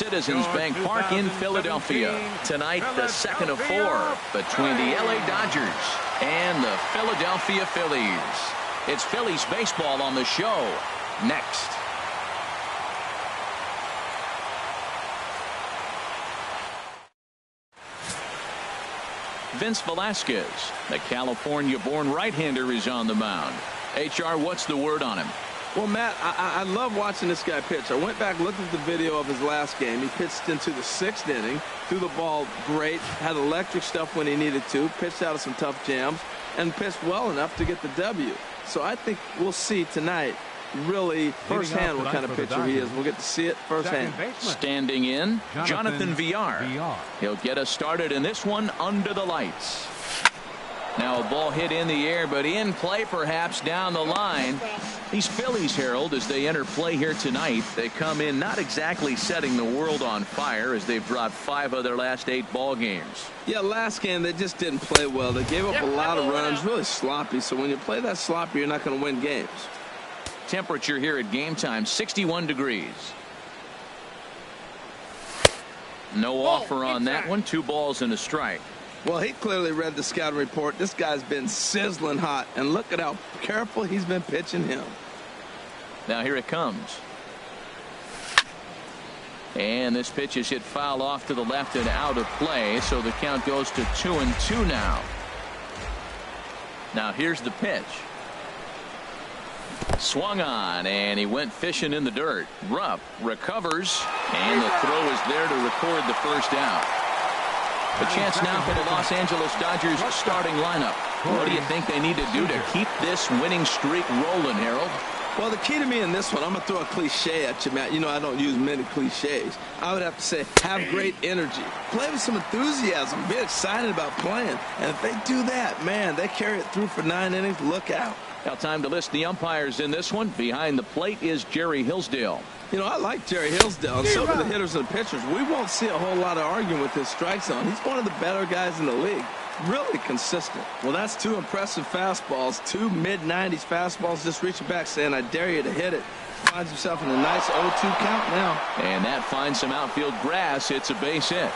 Citizens Bank Park in Philadelphia. Tonight, the second of 4 between the LA Dodgers and the Philadelphia Phillies. It's Phillies baseball on the show next. Vince Velasquez, the California-born right-hander, is on the mound. HR, what's the word on him? Well, Matt, I love watching this guy pitch. I went back, looked at the video of his last game. He pitched into the 6th inning, threw the ball great, had electric stuff when he needed to, pitched out of some tough jams, and pitched well enough to get the W. So I think we'll see tonight really firsthand what kind of pitcher he is. We'll get to see it firsthand. Standing in, Jonathan Villar. He'll get us started in this one under the lights. Now a ball hit in the air, but in play perhaps down the line. These Phillies, Harold, as they enter play here tonight, they come in not exactly setting the world on fire as they've dropped 5 of their last 8 ball games. Yeah, last game they just didn't play well. They gave up a lot of runs, really sloppy. So when you play that sloppy, you're not going to win games. Temperature here at game time, 61 degrees. No offer on that one. 2 balls and a strike. Well, he clearly read the scouting report. This guy's been sizzling hot, and look at how careful he's been pitching him. Now here it comes. And this pitch is hit foul off to the left and out of play, so the count goes to 2-2 now. Now here's the pitch. Swung on, and he went fishing in the dirt. Rupp recovers, and the throw is there to record the first out. A chance now for the Los Angeles Dodgers starting lineup. What do you think they need to do to keep this winning streak rolling, Harold? Well, the key to me in this one, I'm going to throw a cliche at you, Matt. You know I don't use many cliches. I would have to say have great energy. Play with some enthusiasm. Be excited about playing. And if they do that, man, they carry it through for 9 innings. Look out. Now time to list the umpires in this one. Behind the plate is Jerry Hillsdale. You know, I like Jerry Hillsdale, and so do the hitters and the pitchers. We won't see a whole lot of arguing with his strike zone. He's one of the better guys in the league. Really consistent. Well, that's 2 impressive fastballs, 2 mid-90s fastballs, just reaching back saying, I dare you to hit it. Finds himself in a nice 0-2 count now. And that finds some outfield grass. It's a base hit.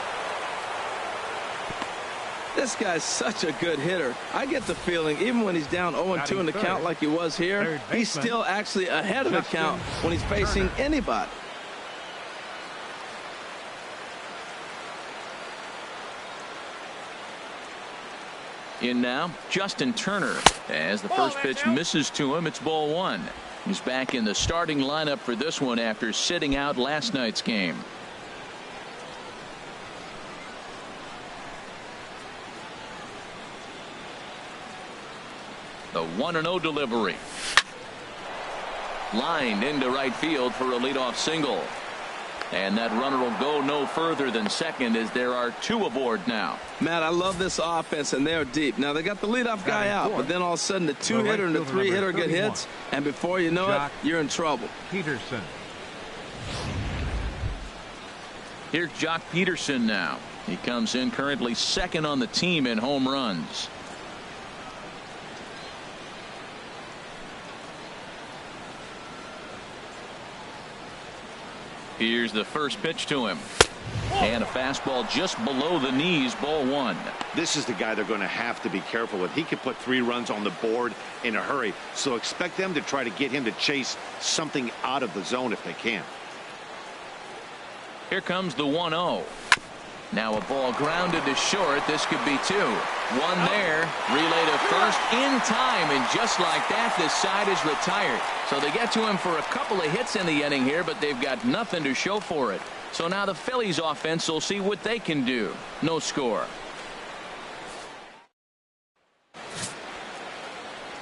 This guy's such a good hitter. I get the feeling even when he's down 0-2 in the count like he was here, he's still actually ahead of the count when he's facing anybody. In now, Justin Turner. As the first pitch misses to him, it's ball 1. He's back in the starting lineup for this one after sitting out last night's game. The 1-0 delivery. Lined into right field for a leadoff single. And that runner will go no further than second as there are 2 aboard now. Matt, I love this offense, and they're deep. Now, they got the leadoff guy out, but then all of a sudden the 2-hitter and the 3-hitter get hits, and before you know it, you're in trouble. Peterson. Here's Jock Peterson now. He comes in currently second on the team in home runs. Here's the first pitch to him. And a fastball just below the knees, ball 1. This is the guy they're going to have to be careful with. He could put 3 runs on the board in a hurry. So expect them to try to get him to chase something out of the zone if they can. Here comes the 1-0. Now a ball grounded to short. This could be 2. 1 there. Relay to first in time. And just like that, this side is retired. So they get to him for a couple of hits in the inning here, but they've got nothing to show for it. So now the Phillies offense will see what they can do. No score.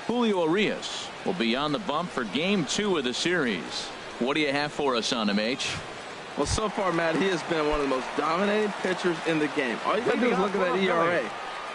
Julio Urias will be on the bump for game 2 of the series. What do you have for us on him, H? Well, so far, Matt, he has been one of the most dominating pitchers in the game. All you got to do is look at that ERA.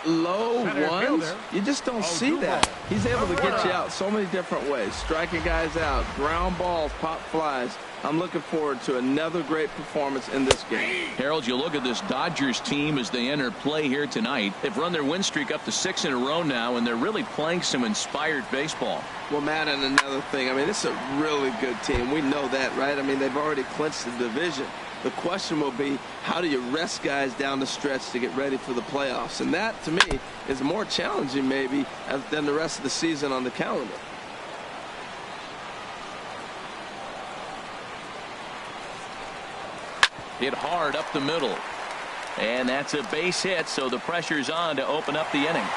Low ones, you just don't see that. He's able to get you out so many different ways. Striking guys out, ground balls, pop flies. I'm looking forward to another great performance in this game. Harold, you look at this Dodgers team as they enter play here tonight. They've run their win streak up to 6 in a row now, and they're really playing some inspired baseball. Well, Matt, and another thing, I mean, this is a really good team. We know that, right? I mean, they've already clinched the division. The question will be, how do you rest guys down the stretch to get ready for the playoffs? And that, to me, is more challenging maybe than the rest of the season on the calendar. Hit hard up the middle. And that's a base hit, so the pressure's on to open up the inning.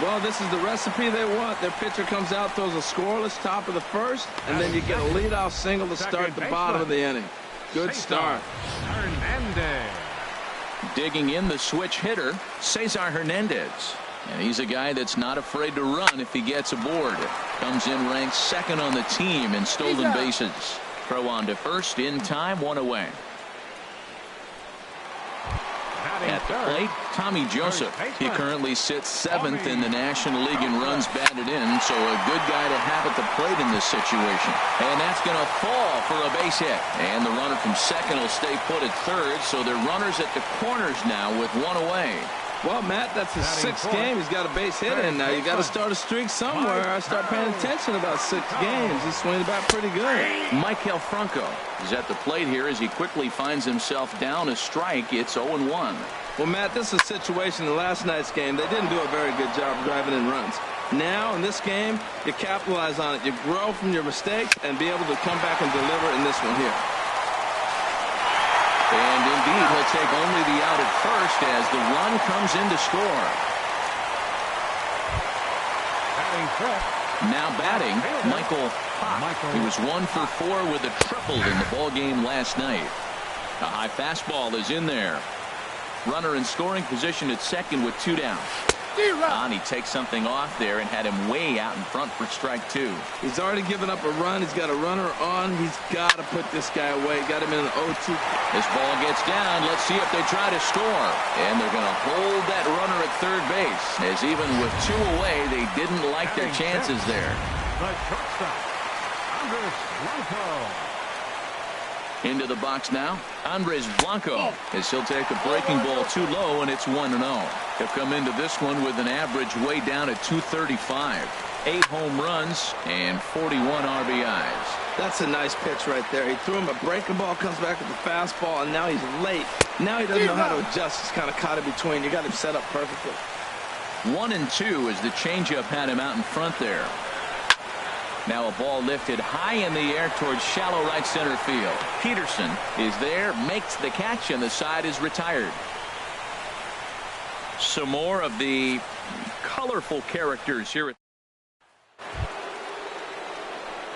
Well, this is the recipe they want. Their pitcher comes out, throws a scoreless top of the first, and then you get a leadoff single to start the bottom of the inning. Good start. Digging in the switch hitter, Cesar Hernandez. And he's a guy that's not afraid to run if he gets aboard. Comes in ranked second on the team in stolen bases. Throw on to first in time, one away. At the plate, Tommy Joseph. He currently sits seventh in the National League in runs batted in, so a good guy to have at the plate in this situation. And that's going to fall for a base hit. And the runner from second will stay put at third, so they're runners at the corners now with one away. Well, Matt, that's his sixth game. He's got a base hit in now. You got to start a streak somewhere. I start paying attention about 6 games. He's swinging the bat pretty good. Maikel Franco is at the plate here as he quickly finds himself down a strike. It's 0-1. Well, Matt, this is a situation in last night's game. They didn't do a very good job driving in runs. Now, in this game, you capitalize on it. You grow from your mistakes and be able to come back and deliver in this one here. And indeed, he'll take only the out at first as the run comes in to score. Now batting, Michael Pop. He was 1 for 4 with a triple in the ball game last night. A high fastball is in there. Runner in scoring position at second with 2 down. And he takes something off there and had him way out in front for strike 2. He's already given up a run. He's got a runner on. He's got to put this guy away. Got him in an 0-2. This ball gets down. Let's see if they try to score. And they're going to hold that runner at third base, as even with 2 away, they didn't like their chances there. Into the box now, Andres Blanco, as he'll take a breaking ball too low, and it's 1-0. He'll come into this one with an average way down at 235. 8 home runs and 41 RBIs. That's a nice pitch right there. He threw him a breaking ball, comes back with the fastball, and now he's late. Now he doesn't know how to adjust. He's kind of caught in between. You got him set up perfectly. 1-2 as the changeup had him out in front there. Now a ball lifted high in the air towards shallow right center field. Peterson is there, makes the catch, and the side is retired. Some more of the colorful characters here.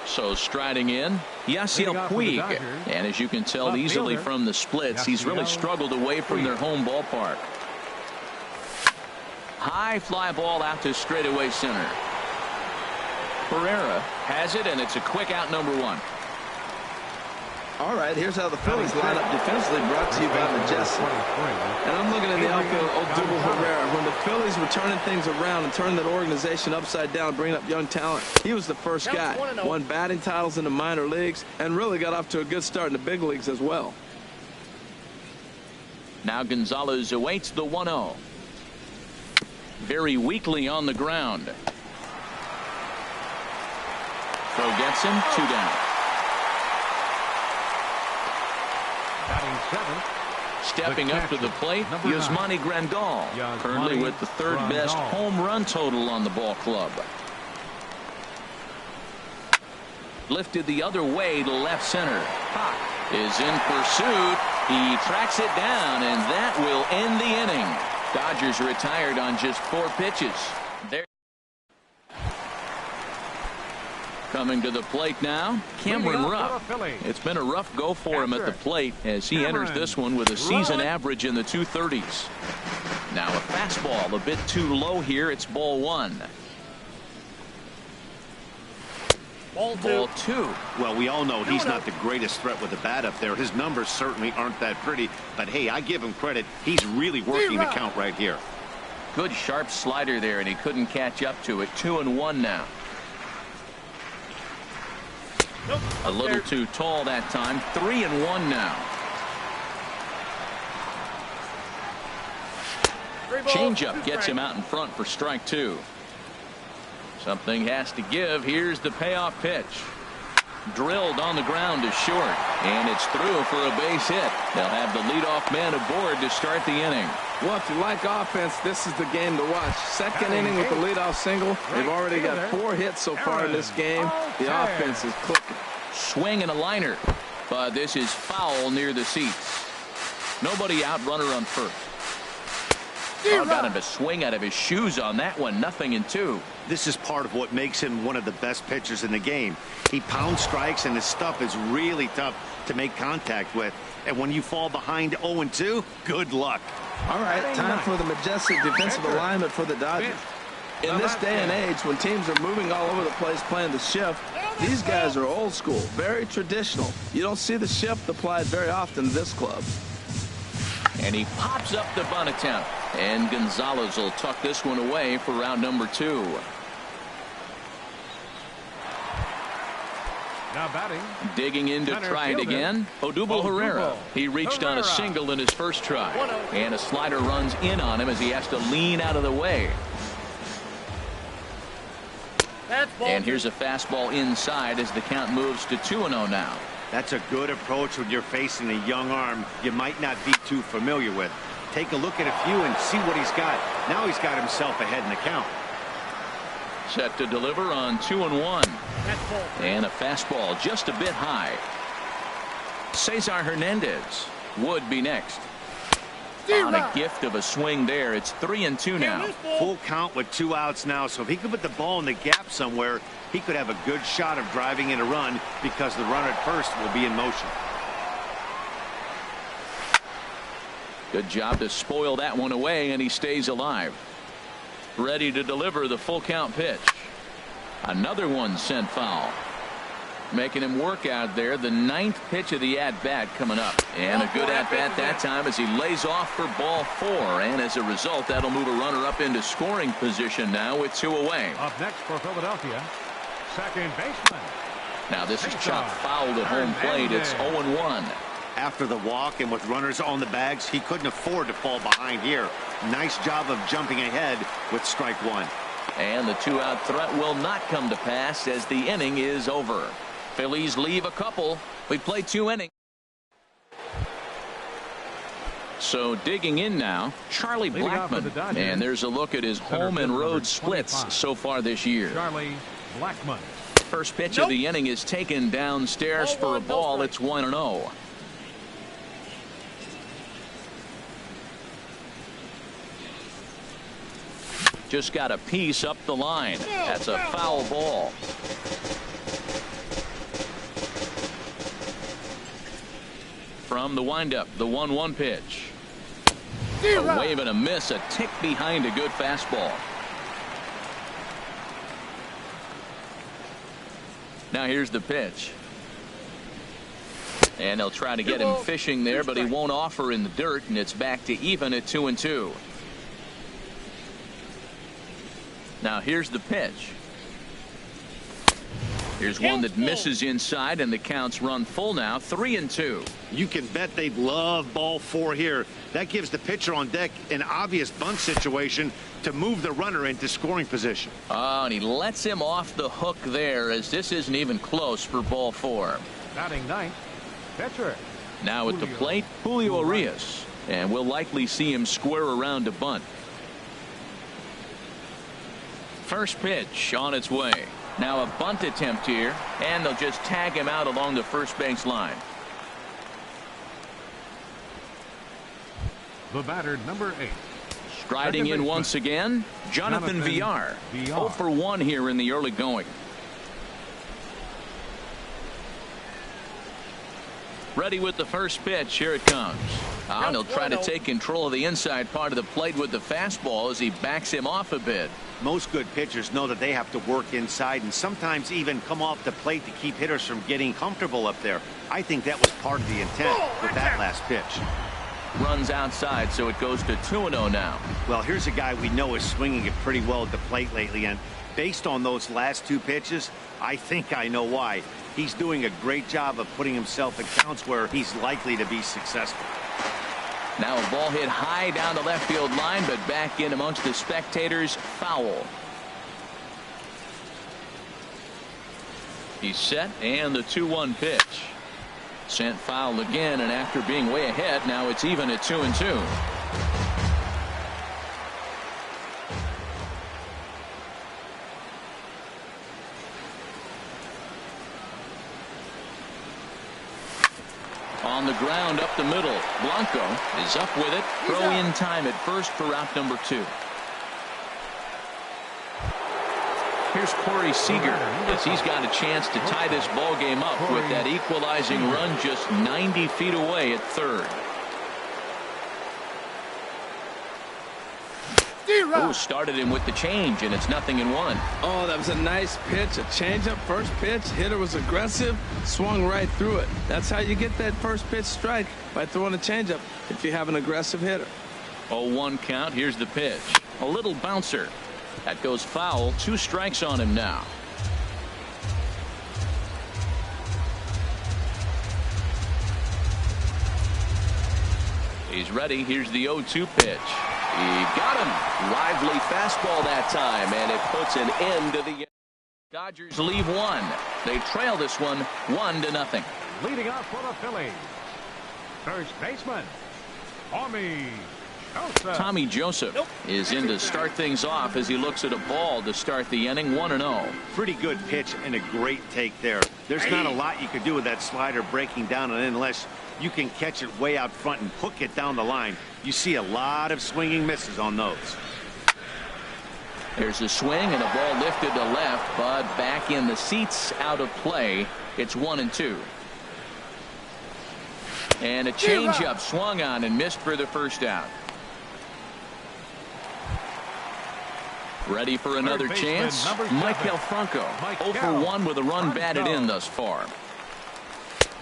So striding in, Yasiel Puig. And as you can tell easily from the splits, he's really struggled away from their home ballpark. High fly ball out to straightaway center. Pereira has it, and it's a quick out, number 1. All right, here's how the Phillies line up defensively, brought to you by Majestic. And I'm looking in the outfield, Odubel Herrera. When the Phillies were turning things around and turning that organization upside down, bringing up young talent, he was the first guy. Won batting titles in the minor leagues and really got off to a good start in the big leagues as well. Now Gonzalez awaits the 1-0. Very weakly on the ground. Throw gets him, 2 down. Stepping up to the plate, Yasmani Grandal, currently with the 3rd best home run total on the ball club. Lifted the other way to left center. Pop is in pursuit. He tracks it down, and that will end the inning. Dodgers retired on just 4 pitches. There. Coming to the plate now, Cameron Rupp. It's been a rough go for him at the plate as he enters this one with a season average in the 230s. Now a fastball a bit too low here. It's ball 1. Ball 2. Well, we all know he's not the greatest threat with the bat up there. His numbers certainly aren't that pretty. But, hey, I give him credit. He's really working the count right here. Good sharp slider there, and he couldn't catch up to it. 2-1 now. A little too tall that time. 3-1 now. Changeup gets him out in front for strike 2. Something has to give. Here's the payoff pitch. Drilled on the ground to short. And it's through for a base hit. They'll have the leadoff man aboard to start the inning. Well, if you like offense, this is the game to watch. Second inning with the leadoff single. They've already got 4 hits so far in this game. The offense is clicking. Swing and a liner. But this is foul near the seats. Nobody out, runner on first. Oh, got him to swing out of his shoes on that one. 0-2. This is part of what makes him one of the best pitchers in the game. He pounds strikes, and his stuff is really tough to make contact with. And when you fall behind 0-2, good luck. All right, time for the majestic defensive alignment for the Dodgers. In this day and age, when teams are moving all over the place playing the shift, these guys are old school, very traditional. You don't see the shift applied very often in this club. And he pops up the bunt attempt. And Gonzalez will tuck this one away for round number 2. Now batting. Digging in to try it again. Odubel Herrera. He reached on a single in his first try. And a slider runs in on him as he has to lean out of the way. And here's a fastball inside as the count moves to 2-0 now. That's a good approach when you're facing a young arm you might not be too familiar with. Take a look at a few and see what he's got. Now he's got himself ahead in the count. Set to deliver on 2-1. And a fastball just a bit high. Cesar Hernandez would be next. On a gift of a swing there. It's 3-2 now. Full count with 2 outs now. So if he could put the ball in the gap somewhere, he could have a good shot of driving in a run because the runner at first will be in motion. Good job to spoil that one away, and he stays alive. Ready to deliver the full count pitch. Another one sent foul. Making him work out there. The 9th pitch of the at-bat coming up. And a good at-bat that time as he lays off for ball 4. And as a result, that'll move a runner up into scoring position now with 2 away. Up next for Philadelphia, second baseman. Now this is chopped fouled at home plate. It's 0-1. After the walk and with runners on the bags, he couldn't afford to fall behind here. Nice job of jumping ahead with strike 1. And the 2-out threat will not come to pass as the inning is over. Phillies leave a couple. We played 2 innings. So digging in now, Charlie Blackmon. And there's a look at his home and road splits so far this year. Charlie Blackmon. First pitch of the inning is taken downstairs for a ball. It's 1-0. Just got a piece up the line. That's a foul ball. From the windup, the 1-1 pitch. A wave and a miss, a tick behind a good fastball. Now here's the pitch. And they'll try to get him fishing there, but he won't offer in the dirt, and it's back to even at 2-2. Now here's the pitch. Here's one that misses inside, and the count's run full now. 3-2. You can bet they'd love ball 4 here. That gives the pitcher on deck an obvious bunt situation to move the runner into scoring position. Oh, and he lets him off the hook there as this isn't even close for ball 4. Batting 9th, pitcher. Now at the plate, Julio Urias. And we'll likely see him square around to bunt. First pitch on its way. Now a bunt attempt here, and they'll just tag him out along the first base line. The batter, number 8. Striding in once again, Jonathan Villar. 0 for 1 here in the early going. Ready with the first pitch. Here it comes. And he'll try to take control of the inside part of the plate with the fastball as he backs him off a bit. Most good pitchers know that they have to work inside and sometimes even come off the plate to keep hitters from getting comfortable up there. I think that was part of the intent with that last pitch. Runs outside, so it goes to 2-0 now. Well, here's a guy we know is swinging it pretty well at the plate lately, and based on those last 2 pitches, I think I know why. He's doing a great job of putting himself in counts where he's likely to be successful. Now a ball hit high down the left field line, but back in amongst the spectators. Foul. He's set, and the 2-1 pitch. Sent foul again, and after being way ahead, now it's even at 2-2. On the ground up the middle. Blanco is up with it. Throw in time at first for out number 2. Here's Corey Seager as he's got a chance to tie this ball game up with that equalizing run just 90 feet away at third. Oh, started him with the change, and it's 0-1. Oh, that was a nice pitch. A changeup first pitch. Hitter was aggressive, swung right through it. That's how you get that first pitch strike, by throwing a changeup if you have an aggressive hitter. 0-1 count. Here's the pitch. A little bouncer. That goes foul. 2 strikes on him now. He's ready. Here's the 0-2 pitch. He got him. Lively fastball that time, and it puts an end to the. Dodgers leave 1. They trail this one 1-0. Leading off for the Phillies, first baseman, Tommy Joseph is in to start things off as he looks at a ball to start the inning. 1-0. Pretty good pitch and a great take there. There's not a lot you could do with that slider breaking down and in unless you can catch it way out front and hook it down the line. You see a lot of swinging misses on those. There's a swing and a ball lifted to left, but back in the seats, out of play. It's 1-2. And a changeup swung on and missed for the first out. Ready for another chance. Michael Franco 0 for 1 with a run batted in thus far.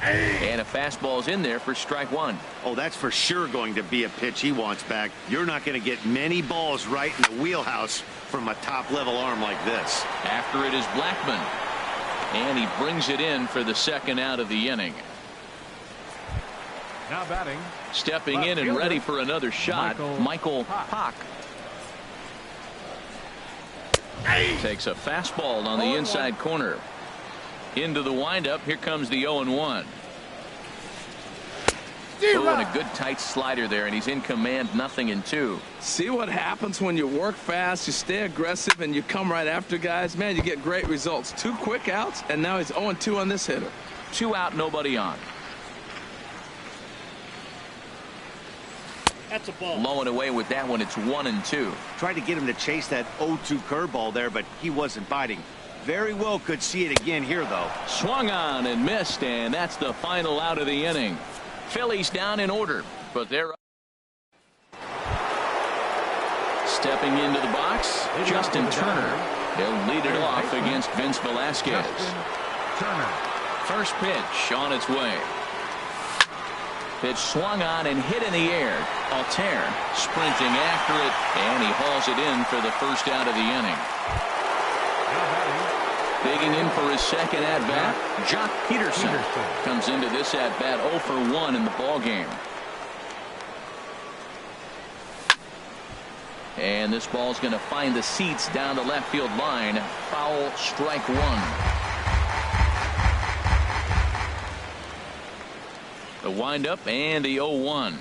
And a fastball's in there for strike 1. Oh, that's for sure going to be a pitch he wants back. You're not going to get many balls right in the wheelhouse from a top-level arm like this. After it is Blackman. And he brings it in for the second out of the inning. Now batting. Stepping in and ready for another shot, Michael Pock. Takes a fastball on the inside corner. Into the windup. Here comes the 0-1. And a good tight slider there, and he's in command. 0-2. See what happens when you work fast, you stay aggressive, and you come right after guys. Man, you get great results. 2 quick outs, and now he's 0-2 on this hitter. 2 out, nobody on. That's a ball. Low and away with that one. It's 1-2. Tried to get him to chase that 0-2 curveball there, but he wasn't biting. Very well could see it again here, though. Swung on and missed, and that's the final out of the inning. Phillies down in order, but they're up. Stepping into the box, Justin Turner. He'll lead it off against Vince Velasquez. First pitch on its way. Pitch swung on and hit in the air. Altair sprinting after it, and he hauls it in for the first out of the inning. Digging in for his second at-bat, Jock Peterson comes into this at-bat 0 for 1 in the ballgame. And this ball's going to find the seats down the left field line. Foul, strike 1. The windup and the 0-1.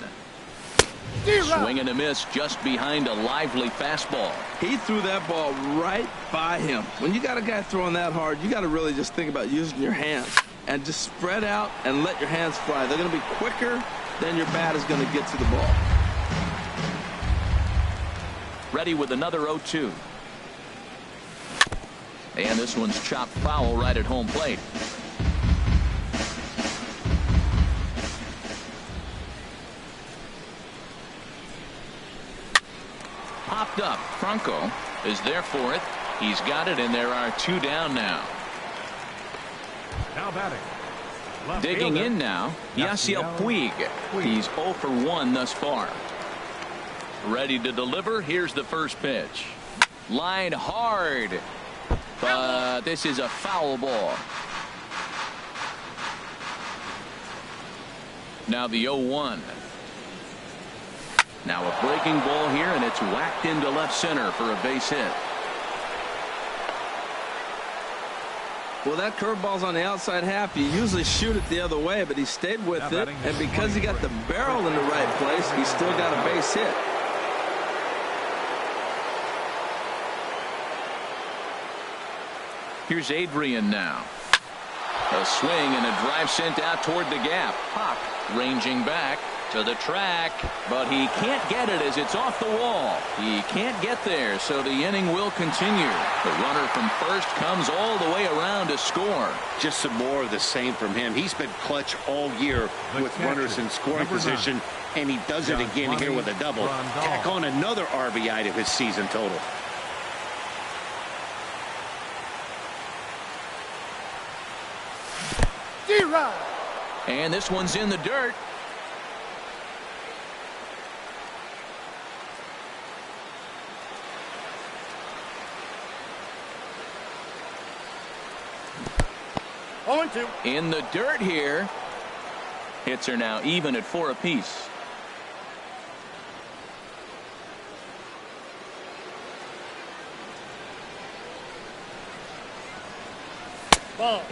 Swing and a miss just behind a lively fastball. He threw that ball right by him. When you got a guy throwing that hard, you got to really just think about using your hands and just spread out and let your hands fly. They're going to be quicker than your bat is going to get to the ball. Ready with another 0-2. And this one's chopped foul right at home plate. Popped up. Franco is there for it. He's got it, and there are 2 down now. Now batting. Digging in now, Yasiel Puig. He's 0 for 1 thus far. Ready to deliver. Here's the first pitch. Line hard. But this is a foul ball. Now the 0-1. Now a breaking ball here, and it's whacked into left center for a base hit. Well, that curveball's on the outside half. You usually shoot it the other way, but he stayed with it. And because he got the barrel in the right place, he still got a base hit. Here's Adrian now. A swing and a drive sent out toward the gap. Hawk ranging back to the track, but he can't get it as it's off the wall. He can't get there, so the inning will continue. The runner from first comes all the way around to score. Just some more of the same from him. He's been clutch all year with runners in scoring position, and he does it again here with a double. Tack on another RBI to his season total. And this one's in the dirt. In the dirt here. Hits are now even at 4 apiece.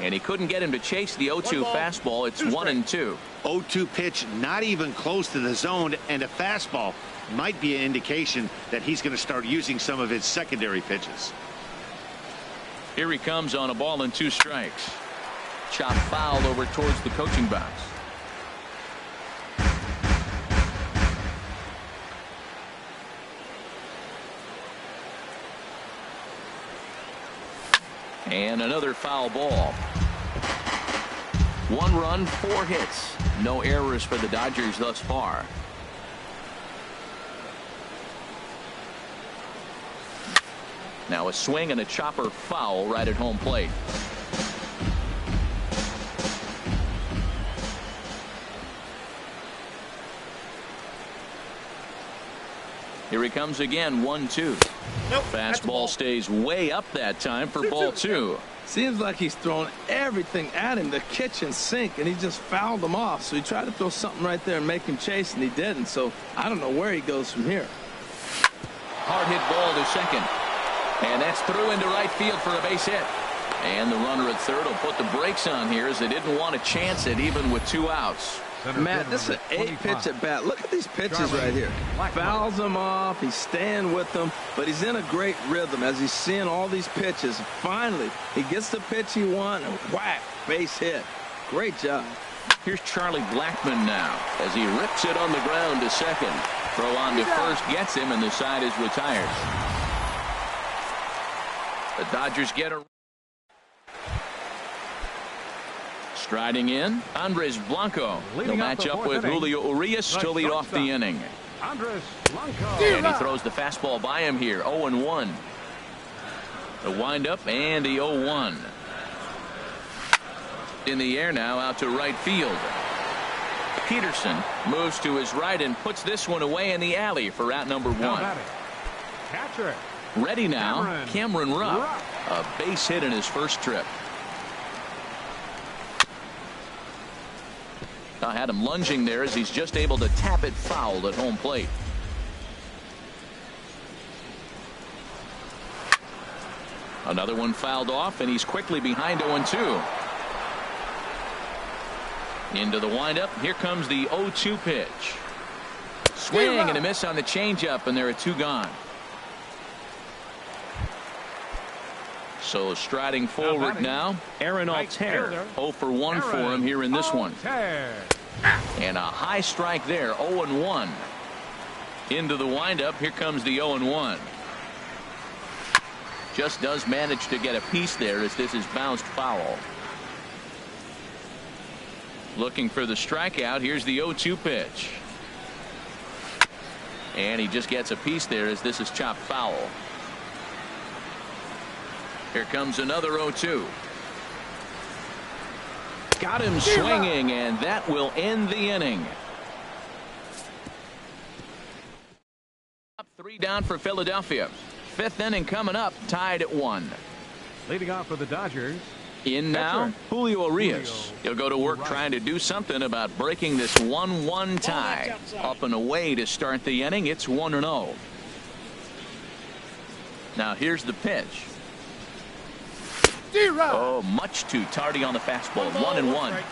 And he couldn't get him to chase the 0-2 fastball. It's 1-2. 0-2 pitch, not even close to the zone, and a fastball might be an indication that he's going to start using some of his secondary pitches. Here he comes on a ball and 2 strikes. Chop foul over towards the coaching box. And another foul ball. 1 run, 4 hits. No errors for the Dodgers thus far. Now a swing and a chopper foul right at home plate. Here he comes again, 1-2. Fastball stays way up that time for ball 2. Seems like he's throwing everything at him, the kitchen sink, and he just fouled him off. So he tried to throw something right there and make him chase, and he didn't. So I don't know where he goes from here. Hard hit ball to second. And that's through into right field for a base hit. And the runner at third will put the brakes on here as they didn't want to chance it even with 2 outs. Matt, this is an 8-pitch at bat. Look at these pitches right here. Fouls him off. He's staying with them, but he's in a great rhythm as he's seeing all these pitches. Finally, he gets the pitch he wants, and whack, base hit. Great job. Here's Charlie Blackmon now as he rips it on the ground to second. Throw on to first gets him, and the side is retired. The Dodgers get a striding in, Andres Blanco. He'll match up with Julio Urias to lead off the inning. Andres Blanco. And he throws the fastball by him here, 0-1. The windup and the 0-1. In the air now, out to right field. Peterson moves to his right and puts this one away in the alley for out number 1. Catcher. Ready now, Cameron Rupp. A base hit in his first trip. I had him lunging there as he's just able to tap it foul at home plate. Another one fouled off, and he's quickly behind 0-2. Into the windup. Here comes the 0-2 pitch. Swing and a miss on the changeup, and there are 2 gone. So striding forward now, Aaron Altair. 0 for 1 for him here in this one. And a high strike there, 0-1. Into the windup. Here comes the 0-1. Just does manage to get a piece there as this is bounced foul. Looking for the strikeout. Here's the 0-2 pitch. And he just gets a piece there as this is chopped foul. Here comes another 0-2. Got him swinging, and that will end the inning. 3 down for Philadelphia. 5th inning coming up, tied at 1. Leading off for the Dodgers. In now, Julio Urias. He'll go to work trying to do something about breaking this 1-1 tie. Up and away to start the inning. It's 1-0. Now here's the pitch. Oh, much too tardy on the fastball. 1-1.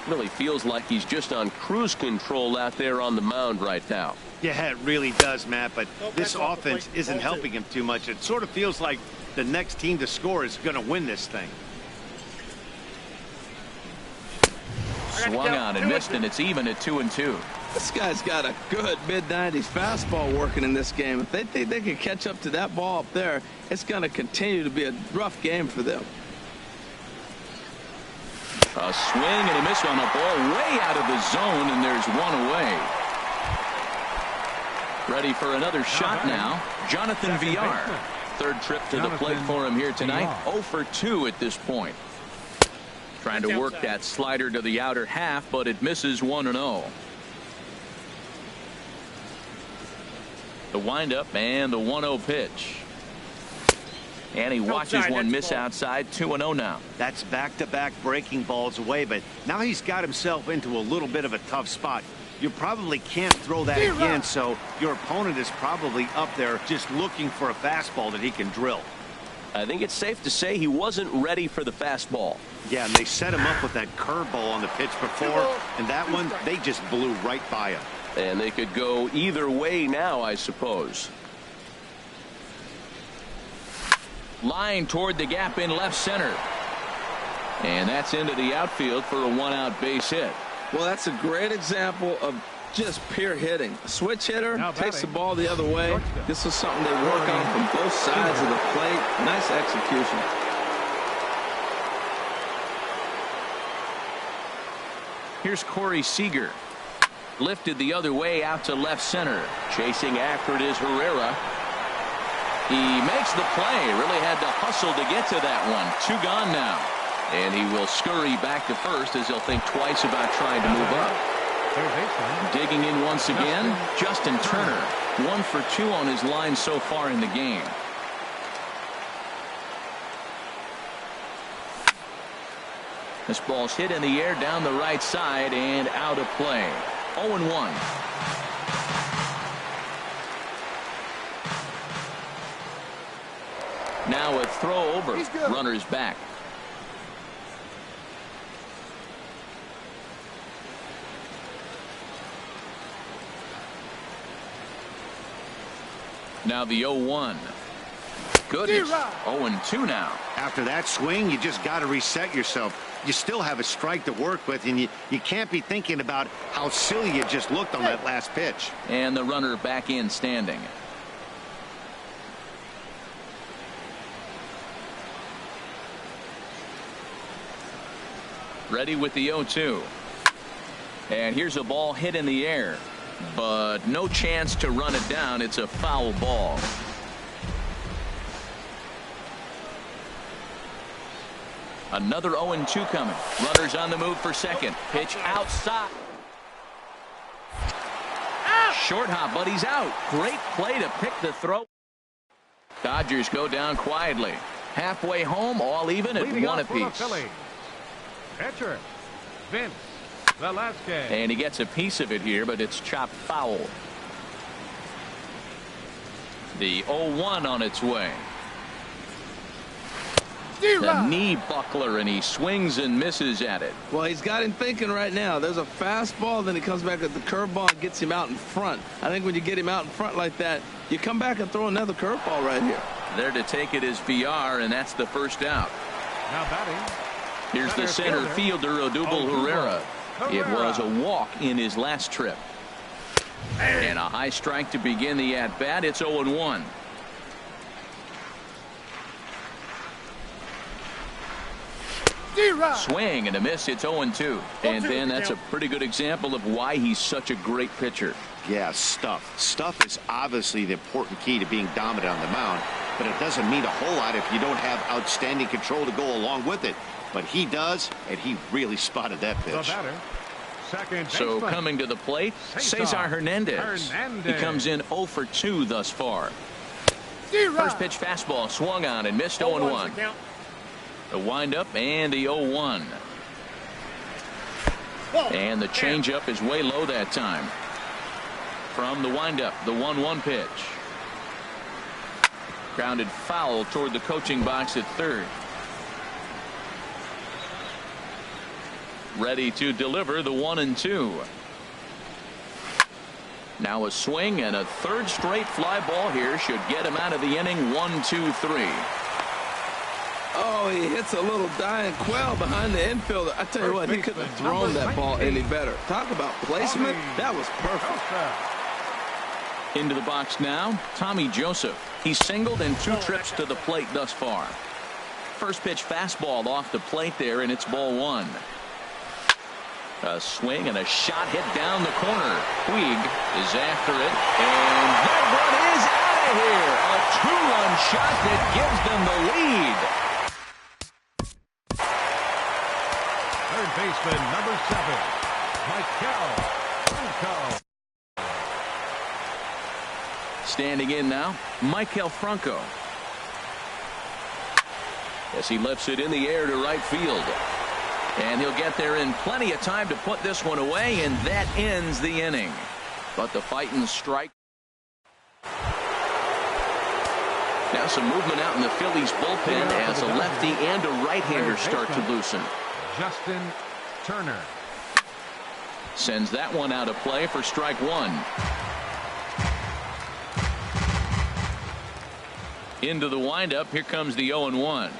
Really feels like he's just on cruise control out there on the mound right now. Yeah, it really does, Matt, but this offense isn't helping him too much. It sort of feels like the next team to score is going to win this thing. Swung on and missed, and it's even at 2-2. This guy's got a good mid-90s fastball working in this game. If they think they can catch up to that ball up there, it's going to continue to be a rough game for them. A swing and a miss on a ball way out of the zone, and there's one away. Ready for another shot now, Jonathan Villar. Third trip to the plate for him here tonight. 0 for 2 at this point. Trying to work that slider to the outer half, but it misses 1-0. The windup and the 1-0 pitch. And he watches one miss outside. 2-0 now. That's back-to-back breaking balls away, but now he's got himself into a little bit of a tough spot. You probably can't throw that again, so your opponent is probably up there just looking for a fastball that he can drill. I think it's safe to say he wasn't ready for the fastball. Yeah, and they set him up with that curveball on the pitch before, and that one, they just blew right by him. And they could go either way now, I suppose. Line toward the gap in left center. And that's into the outfield for a one-out base hit. Well, that's a great example of just pure hitting. A switch hitter takes the ball the other way. This is something they work on from both sides of the plate. Nice execution. Here's Corey Seager. Lifted the other way out to left center. Chasing after it is Herrera. He makes the play. Really had to hustle to get to that one. 2 gone now. And he will scurry back to first as he'll think twice about trying to move up. Digging in once again, Justin Turner. 1 for 2 on his line so far in the game. This ball's hit in the air down the right side and out of play. 0-1. Now a throw over. Runners back. Now the 0-1. Goodness. 0-2 now. After that swing, you just got to reset yourself. You still have a strike to work with, and you can't be thinking about how silly you just looked on that last pitch. And the runner back in standing. Ready with the 0-2. And here's a ball hit in the air, but no chance to run it down. It's a foul ball. Another 0-2 coming. Runners on the move for second. Pitch outside. Short hop, but he's out. Great play to pick the throw. Dodgers go down quietly. Halfway home, all even at 1 apiece. Pitcher, Vince Velasquez. And he gets a piece of it here, but it's chopped foul. The 0-1 on its way. The knee buckler, and he swings and misses at it. Well, he's got him thinking right now. There's a fastball, then he comes back at the curveball and gets him out in front. I think when you get him out in front like that, you come back and throw another curveball right here. There to take it is VR, and that's the first out. Now batting. Here's the center fielder, Odubel Herrera. It was a walk in his last trip. And a high strike to begin the at-bat. It's 0-1. Swing and a miss. It's 0-2. And then that's a pretty good example of why he's such a great pitcher. Yeah, stuff. Stuff is obviously the important key to being dominant on the mound, but it doesn't mean a whole lot if you don't have outstanding control to go along with it. But he does, and he really spotted that pitch. So coming to the plate, Cesar Hernandez. He comes in 0 for 2 thus far. First pitch fastball swung on and missed. 0-1. The windup and the 0-1. And the changeup is way low that time. From the windup, the 1-1 pitch. Grounded foul toward the coaching box at third. ready to deliver the 1-2. Now a swing and a third straight fly ball here should get him out of the inning. 1-2-3. Oh, he hits a little dying quail behind the infielder. I tell you what, he couldn't have thrown that ball any better. Talk about placement. That was perfect. Into the box now, Tommy Joseph. He's singled in 2 trips to the plate thus far. First pitch fastball off the plate there, and it's ball 1. A swing and a shot hit down the corner. Puig is after it, and that one is out of here. A 2-run shot that gives them the lead. Third baseman, number 7, Michael Franco. Standing in now, Michael Franco. As he lifts it in the air to right field. And he'll get there in plenty of time to put this one away, and that ends the inning. But the fighting strike. Now some movement out in the Phillies bullpen as a lefty and a right-hander start to loosen. Justin Turner sends that one out of play for strike 1. Into the windup. Here comes the 0-1.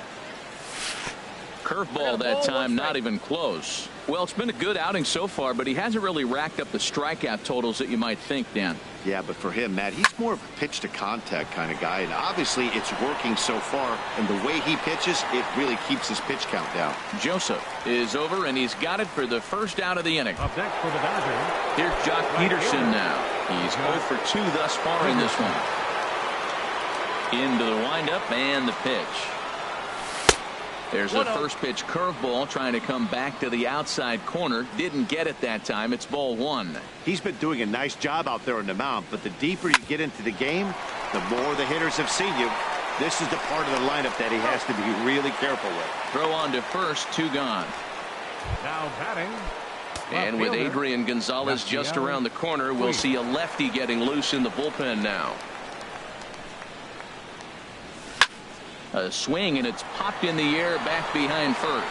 Curveball that time, not even close. Well, it's been a good outing so far, but he hasn't really racked up the strikeout totals that you might think, Dan. Yeah, but for him, Matt, he's more of a pitch to contact kind of guy, and obviously it's working so far, and the way he pitches, it really keeps his pitch count down. Joseph is over, and he's got it for the first out of the inning. up next for the Dodgers. Here's Jock Peterson now. He's 0 for 2 thus far in this one. Into the windup and the pitch. There's a first pitch curveball trying to come back to the outside corner. Didn't get it that time. It's ball 1. He's been doing a nice job out there on the mound, but the deeper you get into the game, the more the hitters have seen you. This is the part of the lineup that he has to be really careful with. Throw on to first, 2 gone. Now batting. And with Adrian Gonzalez just around the corner, we'll see a lefty getting loose in the bullpen now. A swing, and it's popped in the air back behind first.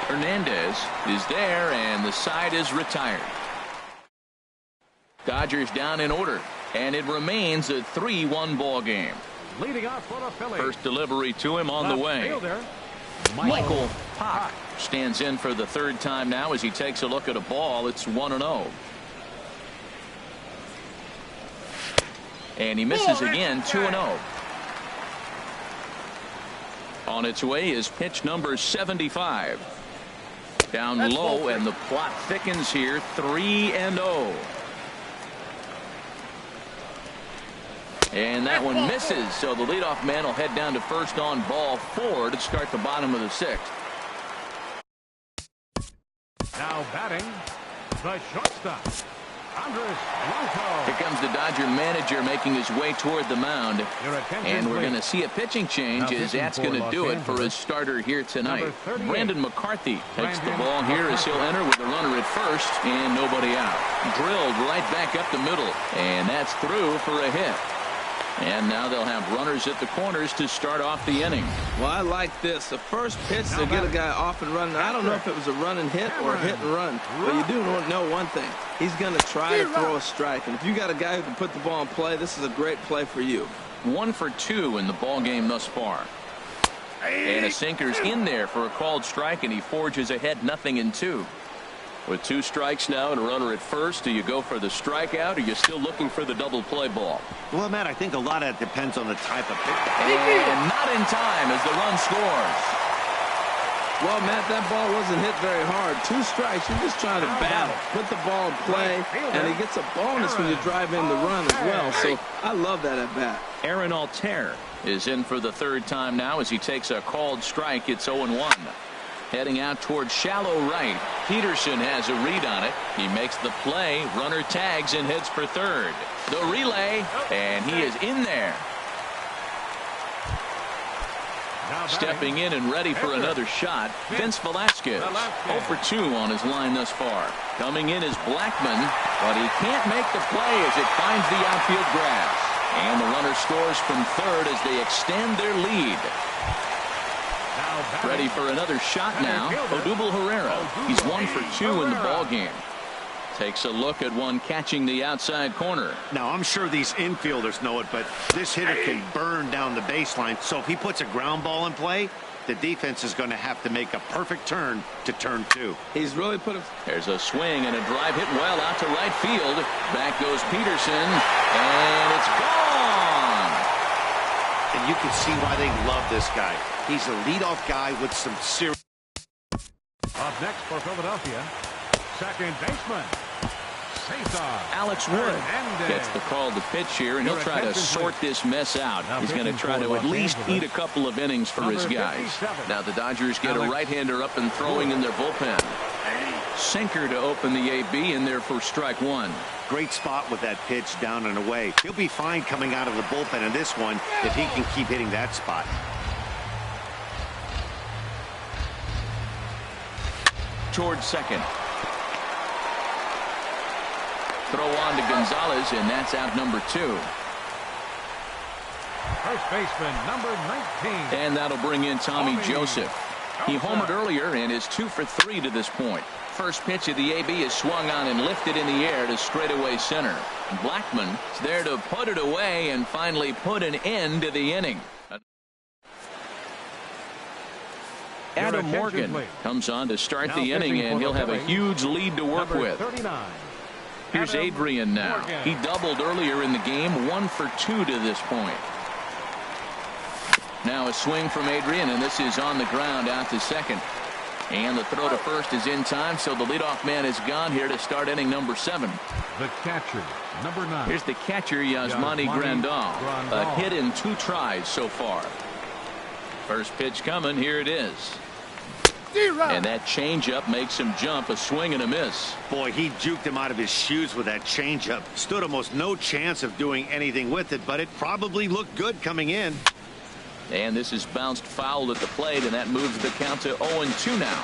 Hernandez is there, and the side is retired. Dodgers down in order, and it remains a 3-1 ball game. Leading off for the Phillies. First delivery to him on the way. Fielder, Michael Pock stands in for the 3rd time now as he takes a look at a ball. It's 1-0. And he misses again, 2-0. On its way is pitch number 75. Down low, and the plot thickens here. 3-0. And that one misses, so the leadoff man will head down to first on ball 4 to start the bottom of the 6th. now batting, the shortstop, Andres Blanco. Here comes the Dodger manager making his way toward the mound. And we're going to see a pitching change as that's going to do it for his starter here tonight. Brandon McCarthy takes the ball here as he'll enter with a runner at first and nobody out. Drilled right back up the middle, and that's through for a hit. And now they'll have runners at the corners to start off the inning. Well, I like this. The first pitch to get a guy off and running. I don't know if it was a run and hit or a hit and run, but you do know one thing. He's going to try to throw a strike. And if you got a guy who can put the ball in play, this is a great play for you. 1 for 2 in the ball game thus far. And a sinker's in there for a called strike, and he forges ahead 0-2. With 2 strikes now and a runner at first, do you go for the strikeout, or are you still looking for the double play ball? Well, Matt, I think a lot of it depends on the type of pitch. And not in time as the run scores. Well, Matt, that ball wasn't hit very hard. 2 strikes, you're just trying to battle, put the ball in play, and he gets a bonus when you drive in the run as well. So I love that at bat. Aaron Altair is in for the 3rd time now as he takes a called strike. It's 0-1. Heading out towards shallow right. Peterson has a read on it. He makes the play. Runner tags and heads for 3rd. The relay, and he is in there. Stepping in and ready for another shot, Vince Velasquez. 0 for 2 on his line thus far. Coming in is Blackman, but he can't make the play as it finds the outfield grass. And the runner scores from 3rd as they extend their lead. Ready for another shot now. Odubel Herrera. He's 1 for 2 in the ball game. Takes a look at one catching the outside corner. Now, I'm sure these infielders know it, but this hitter can burn down the baseline. So if he puts a ground ball in play, the defense is going to have to make a perfect turn to turn 2. He's really put a... There's a swing and a drive hit well out to right field. Back goes Peterson, and it's gone. And you can see why they love this guy. He's a leadoff guy with some serious... Up next for Philadelphia, second baseman, Cesar Alex Wood gets the call to pitch here, and he'll try to sort this mess out. He's going to try to at least eat a couple of innings for his guys. Now the Dodgers get a right-hander up and throwing in their bullpen. Sinker to open the AB in there for strike 1. Great spot with that pitch down and away. He'll be fine coming out of the bullpen in this one if he can keep hitting that spot. Towards second. Throw on to Gonzalez, and that's out number 2. First baseman, number 19. And that'll bring in Tommy Joseph. He homered earlier and is 2 for 3 to this point. First pitch of the AB is swung on and lifted in the air to straightaway center. Blackman is there to put it away and finally put an end to the inning. Adam Morgan comes on to start the inning, and he'll have a huge lead to work with. 39. Here's Adrian now. He doubled earlier in the game, 1 for 2 to this point. Now a swing from Adrian, and this is on the ground out to second. And the throw to first is in time, so the leadoff man is gone here to start inning number 7. The catcher, number 9. Here's the catcher, Yasmani Grandal. A hit in 2 tries so far. First pitch coming. Here it is. And that changeup makes him jump. A swing and a miss. Boy, he juked him out of his shoes with that changeup. Stood almost no chance of doing anything with it, but it probably looked good coming in. And this is bounced foul at the plate, and that moves the count to 0-2 now.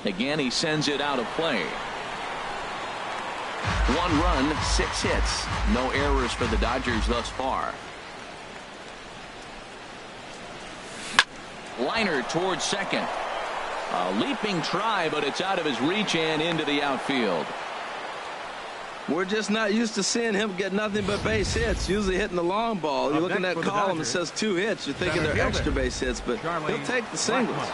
Again, he sends it out of play. 1 run, 6 hits. No errors for the Dodgers thus far. Liner towards second. A leaping try, but it's out of his reach and into the outfield. We're just not used to seeing him get nothing but base hits. Usually hitting the long ball. You look at that column, it says 2 hits. You're thinking they're extra base hits, but he'll take the singles.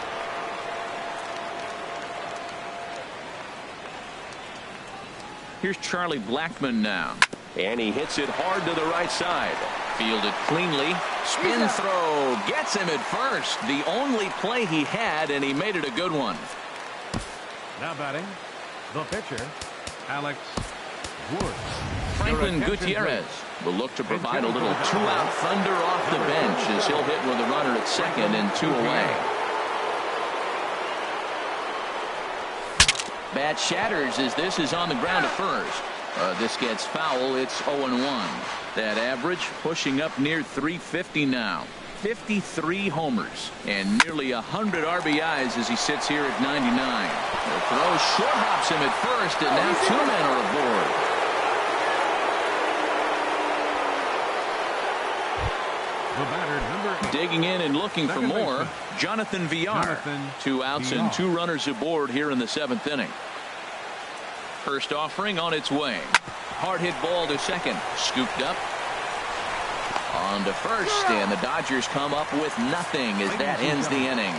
Here's Charlie Blackman now. And he hits it hard to the right side. Fielded cleanly. Spin throw. Gets him at first. The only play he had, and he made it a good one. Now batting, the pitcher, Alex Wood. Franklin Gutierrez will look to provide a little 2-out thunder off the bench as he'll hit with a runner at second and 2 away. Bat shatters as this is on the ground at first. This gets foul. It's 0-1. That average pushing up near 350 now. 53 homers and nearly 100 RBIs as he sits here at 99. The throw short hops him at first, and now 2 men are aboard. The batter, number 8. Digging in and looking for more, Jonathan Villar. 2 outs and 2 runners aboard here in the 7th inning. First offering on its way. Hard hit ball to second. Scooped up. On to first, and the Dodgers come up with nothing as that ends the inning.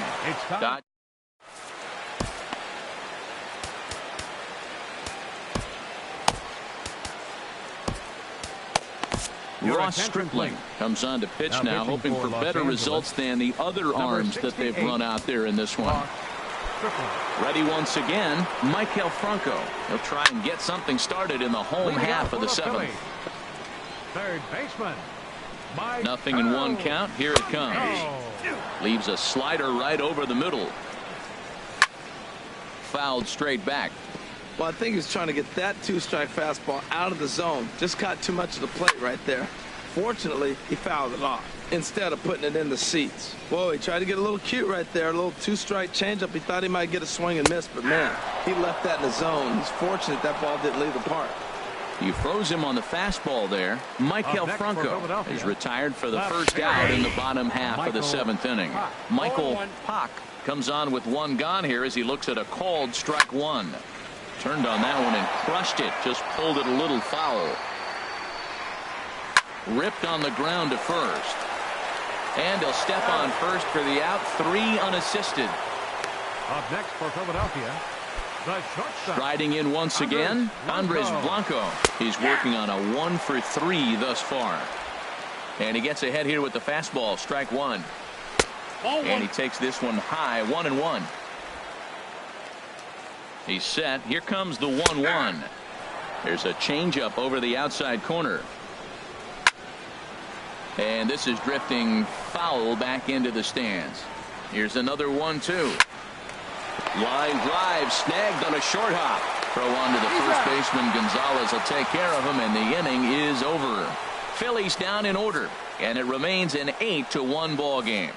Ross Stripling comes on to pitch now, hoping for better results than the other arms that they've run out there in this one. Ready once again, Maikel Franco. He'll try and get something started in the home half of the 7th. Third baseman. Nothing in 1 count. Here it comes. Leaves a slider right over the middle. Fouled straight back. Well, I think he's trying to get that 2-strike fastball out of the zone. Just caught too much of the plate right there. Fortunately, he fouled it off instead of putting it in the seats. Whoa, he tried to get a little cute right there. A little 2-strike changeup. He thought he might get a swing and miss, but man, he left that in the zone. He's fortunate that ball didn't leave the park. He froze him on the fastball there. Michael Franco is retired for the first out in the bottom half of the 7th inning. Michael Pock comes on with 1 gone here as he looks at a called strike 1. Turned on that one and crushed it. Just pulled it a little foul. Ripped on the ground to first. And he'll step on first for the out. 3 unassisted. Up next for Philadelphia, the shortstop. Striding in once again, Andres Blanco. He's working on a 1 for 3 thus far. And he gets ahead here with the fastball. Strike 1. And he takes this one high. 1-1. He's set. Here comes the 1-1. There's a changeup over the outside corner. And this is drifting foul back into the stands. Here's another 1-2. Line drive snagged on a short hop. Throw on to the first baseman. Gonzalez will take care of him, and the inning is over. Phillies down in order, and it remains an 8-1 ball game.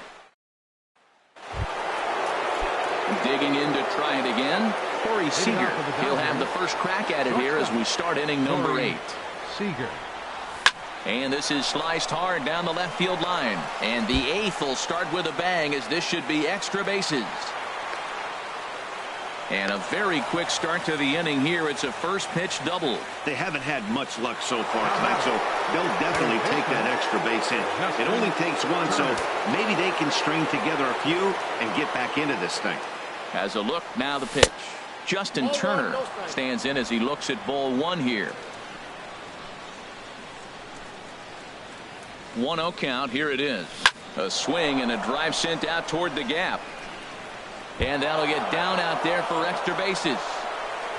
Digging in to try it again, Corey Seager. He'll have the first crack at it here as we start inning number 8. Seager. And this is sliced hard down the left field line. And the 8th will start with a bang, as this should be extra bases. And a very quick start to the inning here. It's a first pitch double. They haven't had much luck so far tonight, so they'll definitely take that extra base hit. It only takes 1, so maybe they can string together a few and get back into this thing. Has a look, now the pitch. Justin Turner stands in as he looks at ball 1 here. 1-0 count. Here it is. A swing and a drive sent out toward the gap. And that'll get down out there for extra bases.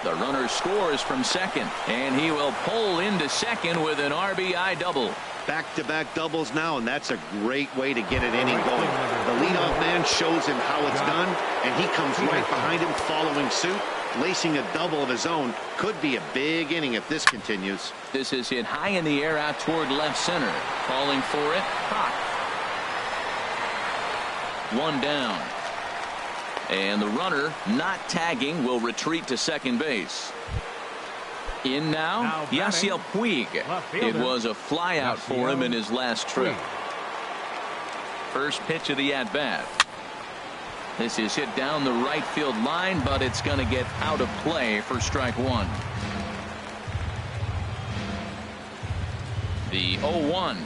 The runner scores from second, and he will pull into second with an RBI double. Back-to-back doubles now, and that's a great way to get an inning going. The leadoff man shows him how it's done, and he comes right behind him following suit. Lacing a double of his own could be a big inning if this continues. This is hit high in the air out toward left center. Calling for it, Pock. 1 down. And the runner, not tagging, will retreat to second base. In now Yasiel Puig. It was a flyout for him in his last trip. First pitch of the at-bat. This is hit down the right field line, but it's going to get out of play for strike 1. The 0-1.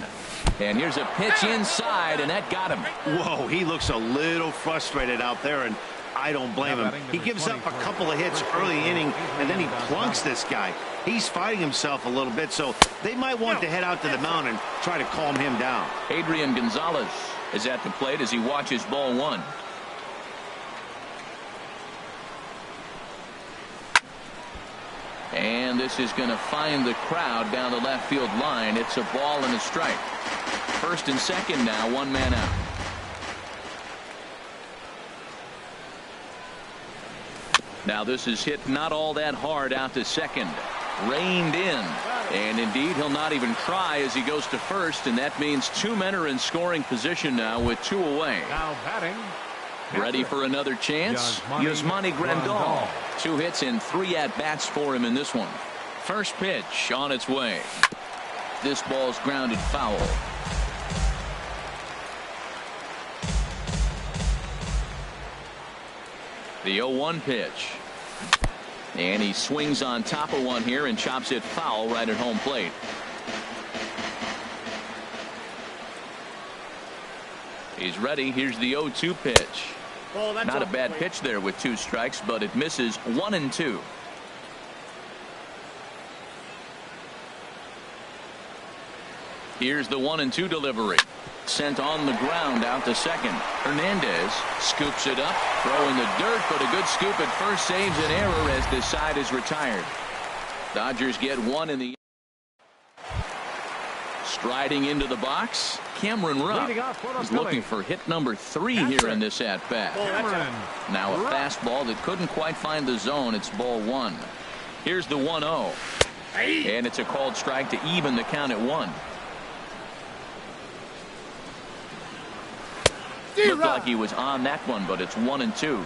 And here's a pitch inside, and that got him. Whoa, he looks a little frustrated out there, and I don't blame him. He gives up a couple of hits early inning, and then he plunks this guy. He's fighting himself a little bit, so they might want to head out to the mound and try to calm him down. Adrian Gonzalez is at the plate as he watches ball 1. And this is going to find the crowd down the left field line. It's a ball and a strike. First and second now, 1 man out. Now this is hit not all that hard out to second. Reined in. And indeed, he'll not even try as he goes to first, and that means 2 men are in scoring position now with 2 away. Now batting. Ready for another chance? Yasmani Grandal. 2 hits and 3 at-bats for him in this one. First pitch on its way. This ball's grounded foul. The 0-1 pitch. And he swings on top of one here and chops it foul right at home plate. He's ready. Here's the 0-2 pitch. Not a bad pitch there with 2 strikes, but it misses 1-2. Here's the 1-2 delivery. Sent on the ground out to second. Hernandez scoops it up, throwing the dirt, but a good scoop at first saves an error as this side is retired. Dodgers get 1 in the. Striding into the box, Cameron Rupp is looking for hit number 3 here in this at-bat. Now a fastball that couldn't quite find the zone. It's ball 1. Here's the 1-0. And it's a called strike to even the count at 1. Looked like he was on that one, but it's 1-2.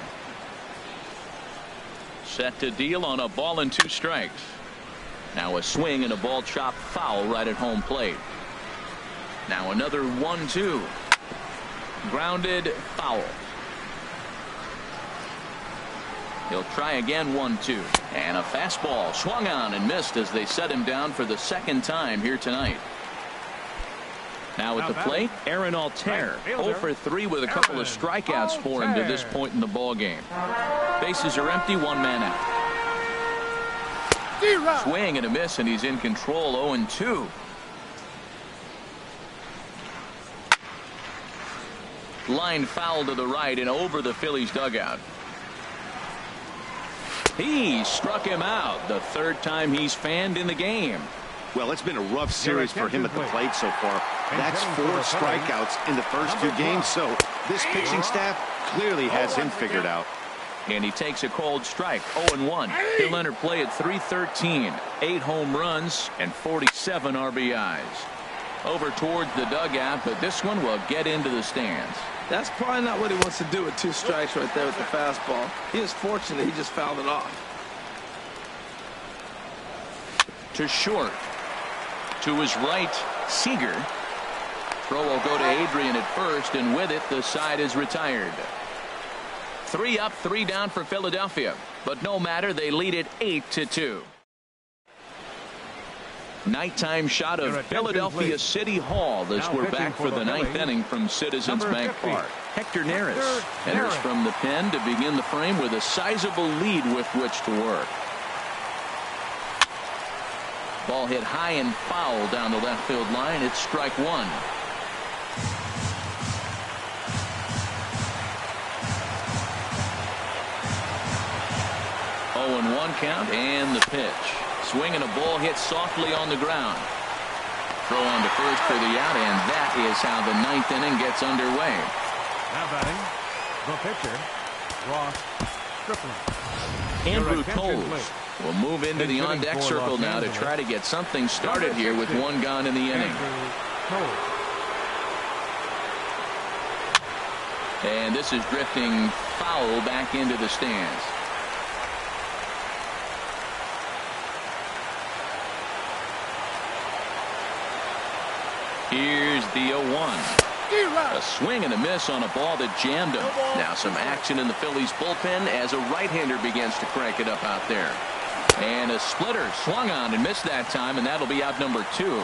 Set to deal on a ball and 2 strikes. Now a swing and a ball chopped foul right at home plate. Now another 1-2. Grounded, foul. He'll try again, 1-2. And a fastball swung on and missed as they set him down for the second time here tonight. Now at the plate, Aaron Altair, 0 for 3 with a couple of strikeouts for him to this point in the ball game. Bases are empty, 1 man out. Swing and a miss, and he's in control, 0-2. Line foul to the right and over the Phillies dugout. He struck him out, the third time he's fanned in the game. Well, it's been a rough series for him at the plate so far. That's 4 strikeouts in the first 2 games, so this pitching staff clearly has him figured out. And he takes a cold strike, 0-1. He'll enter play at .313, 8 home runs and 47 RBIs. Over towards the dugout, but this one will get into the stands. That's probably not what he wants to do with 2 strikes right there with the fastball. He is fortunate he just fouled it off. To short. To his right, Seager. Throw will go to Adrian at first, and with it, the side is retired. 3 up, 3 down for Philadelphia. But no matter, they lead it 8-2. Nighttime shot of Philadelphia City Hall as we're back for the 9th inning from Citizens Bank Park. Hector Neris enters from the pen to begin the frame with a sizable lead with which to work. Ball hit high and foul down the left field line. It's strike 1. Oh, 1 count and the pitch. Swing and a ball hit softly on the ground. Throw on to first for the out, and that is how the 9th inning gets underway. Now batting, the pitcher, Ross Stripling. Andrew Toles will move into the on-deck circle now to try to get something started here with 1 gone in the inning. And this is drifting foul back into the stands. Here's the 0-1. A swing and a miss on a ball that jammed him. Now some action in the Phillies bullpen as a right-hander begins to crank it up out there. And a splitter swung on and missed that time, and that'll be out number 2.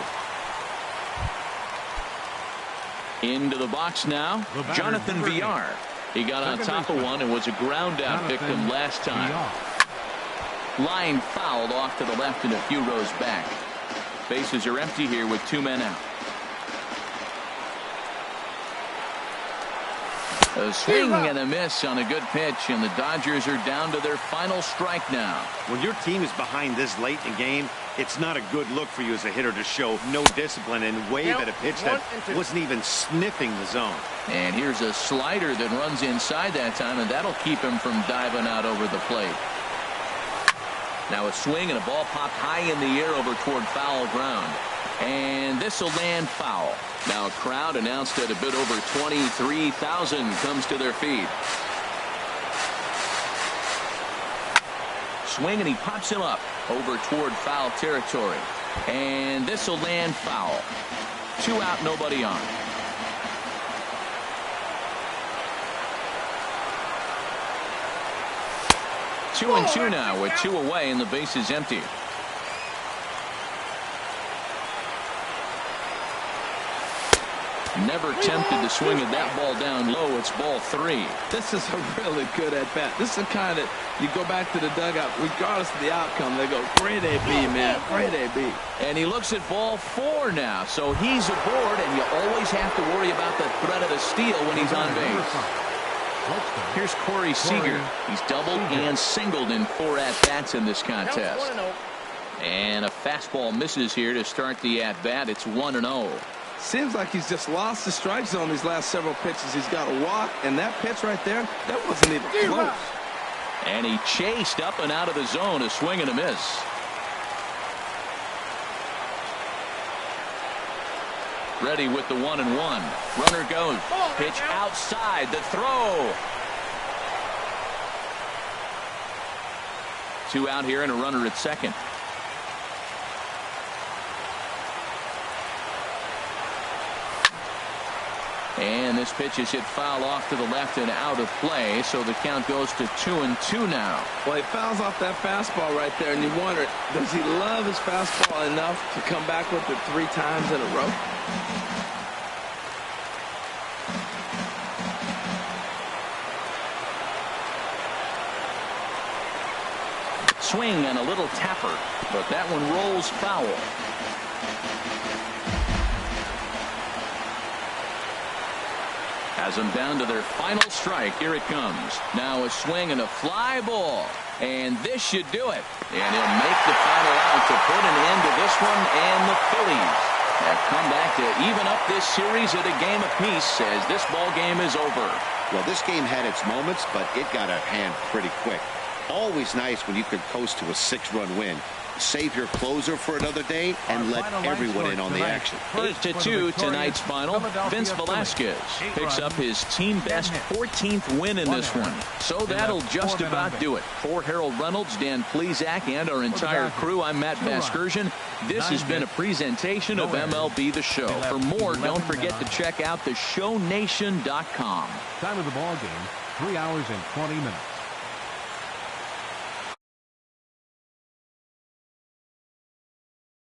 Into the box now, Jonathan Villar. He got on top of one and was a ground out victim last time. Line fouled off to the left and a few rows back. Bases are empty here with 2 men out. A swing and a miss on a good pitch, and the Dodgers are down to their final strike now. When your team is behind this late in the game, it's not a good look for you as a hitter to show no discipline and wave at a pitch that wasn't even sniffing the zone. And here's a slider that runs inside that time, and that'll keep him from diving out over the plate. Now a swing and a ball popped high in the air over toward foul ground. And this will land foul. Now a crowd announced at a bit over 23,000 comes to their feet. Swing and he pops him up over toward foul territory. And this will land foul. 2 out, nobody on. Two and 2 now with 2 away and the base is empty. Never tempted to swing at that ball down low. It's ball 3. This is a really good at bat. This is the kind that you go back to the dugout, regardless of the outcome. They go, great AB, man, great AB. And he looks at ball 4 now. So he's aboard, and you always have to worry about the threat of the steal when he's on base. Here's Corey Seager. He's doubled and singled in 4 at-bats in this contest. And a fastball misses here to start the at-bat. It's 1-0. Seems like he's just lost the strike zone these last several pitches. He's got a walk, and that pitch right there, that wasn't even close. And he chased up and out of the zone, a swing and a miss. Ready with the 1-1. Runner goes. Pitch outside. The throw. 2 out here and a runner at second. this pitch is hit foul off to the left and out of play, so the count goes to 2-2 now. Well, he fouls off that fastball right there, and you wonder, does he love his fastball enough to come back with it 3 times in a row? Swing and a little tapper, but that one rolls foul. Has them down to their final strike. Here it comes. Now a swing and a fly ball. And this should do it. And he'll make the final out to put an end to this one. And the Phillies have come back to even up this series at a game apiece as this ball game is over. Well, this game had its moments, but it got out of hand pretty quick. Always nice when you could coast to a 6-run win. Save your closer for another day and let everyone in on the action. 8-2 tonight's final. Vince Velasquez picks up his team best 14th win in this one. So that'll just about do it. For Harold Reynolds, Dan Plesac, and our entire crew, I'm Matt Vasgersian. This has been a presentation of MLB The Show. For more, don't forget to check out theshownation.com. Time of the ball game, 3 hours and 20 minutes.